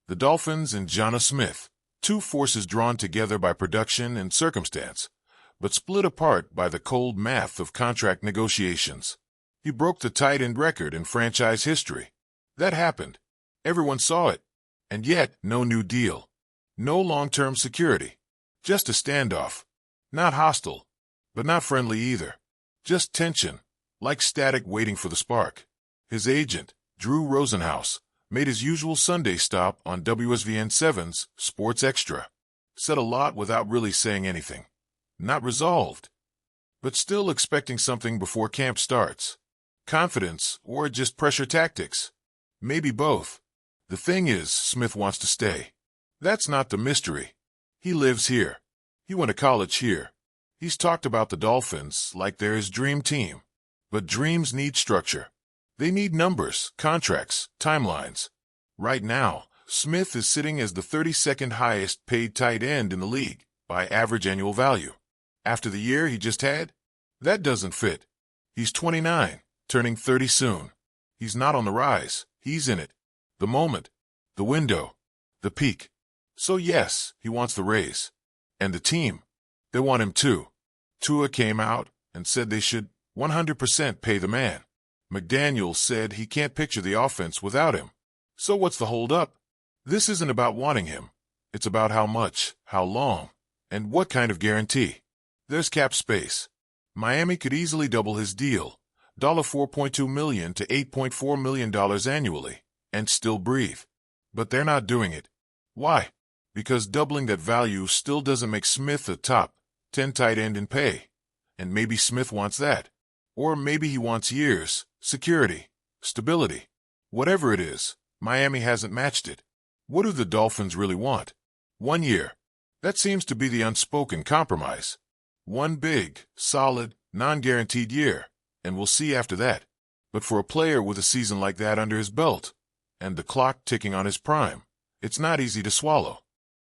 The Dolphins and Jonnu Smith, two forces drawn together by production and circumstance, but split apart by the cold math of contract negotiations. He broke the tight end record in franchise history. That happened. Everyone saw it. And yet, no new deal. No long-term security. Just a standoff. Not hostile, but not friendly either. Just tension, like static waiting for the spark. His agent, Drew Rosenhaus, made his usual Sunday stop on WSVN 7's Sports Extra. Said a lot without really saying anything. Not resolved, but still expecting something before camp starts. Confidence or just pressure tactics? Maybe both. The thing is, Smith wants to stay. That's not the mystery. He lives here. He went to college here. He's talked about the Dolphins like they're his dream team. But dreams need structure. They need numbers, contracts, timelines. Right now, Smith is sitting as the 32nd highest paid tight end in the league by average annual value. After the year he just had? That doesn't fit. He's 29, turning 30 soon. He's not on the rise. He's in it. The moment. The window. The peak. So yes, he wants the raise. And the team. They want him too. Tua came out and said they should 100% pay the man. McDaniel said he can't picture the offense without him. So what's the hold-up? This isn't about wanting him. It's about how much, how long, and what kind of guarantee. There's cap space. Miami could easily double his deal, $4.2 million to $8.4 million annually, and still breathe. But they're not doing it. Why? Because doubling that value still doesn't make Smith a top 10 tight end in pay. And maybe Smith wants that. Or maybe he wants years, security, stability. Whatever it is, Miami hasn't matched it. What do the Dolphins really want? 1 year. That seems to be the unspoken compromise. One big, solid, non-guaranteed year, and we'll see after that. But for a player with a season like that under his belt, and the clock ticking on his prime, it's not easy to swallow.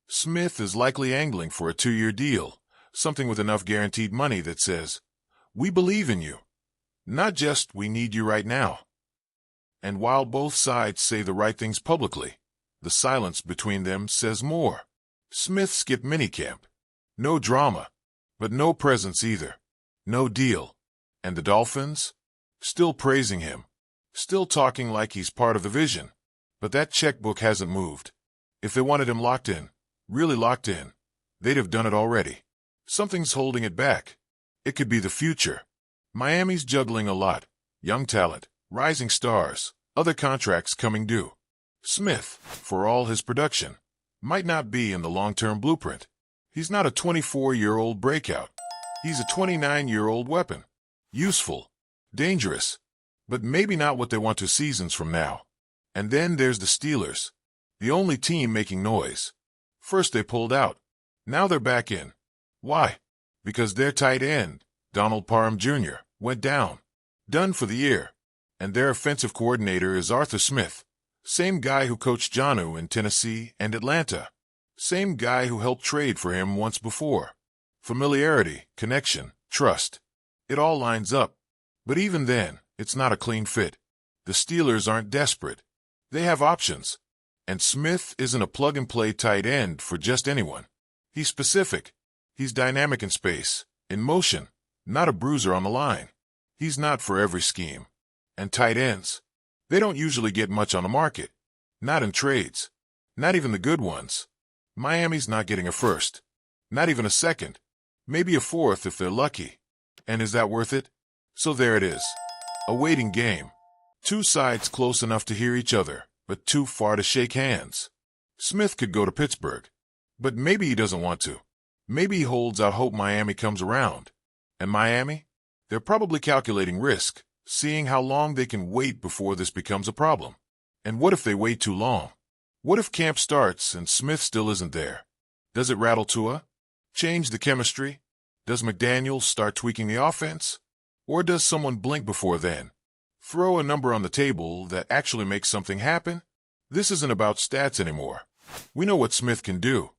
Smith is likely angling for a 2-year deal, something with enough guaranteed money that says, "We believe in you." Not just, "We need you right now." And while both sides say the right things publicly, the silence between them says more. Smith skipped minicamp. No drama, but no presence either. No deal. And the Dolphins? Still praising him. Still talking like he's part of the vision. But that checkbook hasn't moved. If they wanted him locked in, really locked in, they'd have done it already. Something's holding it back. It could be the future. Miami's juggling a lot. Young talent, rising stars, other contracts coming due. Smith, for all his production, might not be in the long-term blueprint. He's not a 24-year-old breakout. He's a 29-year-old weapon. Useful. Dangerous. But maybe not what they want 2 seasons from now. And then there's the Steelers. The only team making noise. First they pulled out. Now they're back in. Why? Because their tight end, Donald Parham Jr., went down. Done for the year. And their offensive coordinator is Arthur Smith. Same guy who coached Jonnu in Tennessee and Atlanta. Same guy who helped trade for him once before. Familiarity, connection, trust. It all lines up. But even then, it's not a clean fit. The Steelers aren't desperate. They have options. And Smith isn't a plug-and-play tight end for just anyone. He's specific. He's dynamic in space, in motion, not a bruiser on the line. He's not for every scheme. And tight ends, they don't usually get much on the market. Not in trades. Not even the good ones. Miami's not getting a first. Not even a second. Maybe a fourth if they're lucky. And is that worth it? So there it is. A waiting game. 2 sides close enough to hear each other, but too far to shake hands. Smith could go to Pittsburgh. But maybe he doesn't want to. Maybe he holds out hope Miami comes around. And Miami? They're probably calculating risk, seeing how long they can wait before this becomes a problem. And what if they wait too long? What if camp starts and Smith still isn't there? Does it rattle Tua? Change the chemistry? Does McDaniel start tweaking the offense? Or does someone blink before then? Throw a number on the table that actually makes something happen? This isn't about stats anymore. We know what Smith can do.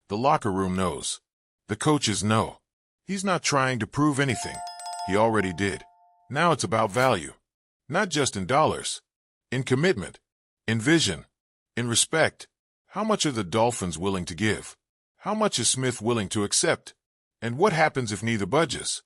The locker room knows. The coaches know. He's not trying to prove anything. He already did. Now it's about value. Not just in dollars. In commitment. In vision. In respect. How much are the Dolphins willing to give? How much is Smith willing to accept? And what happens if neither budges?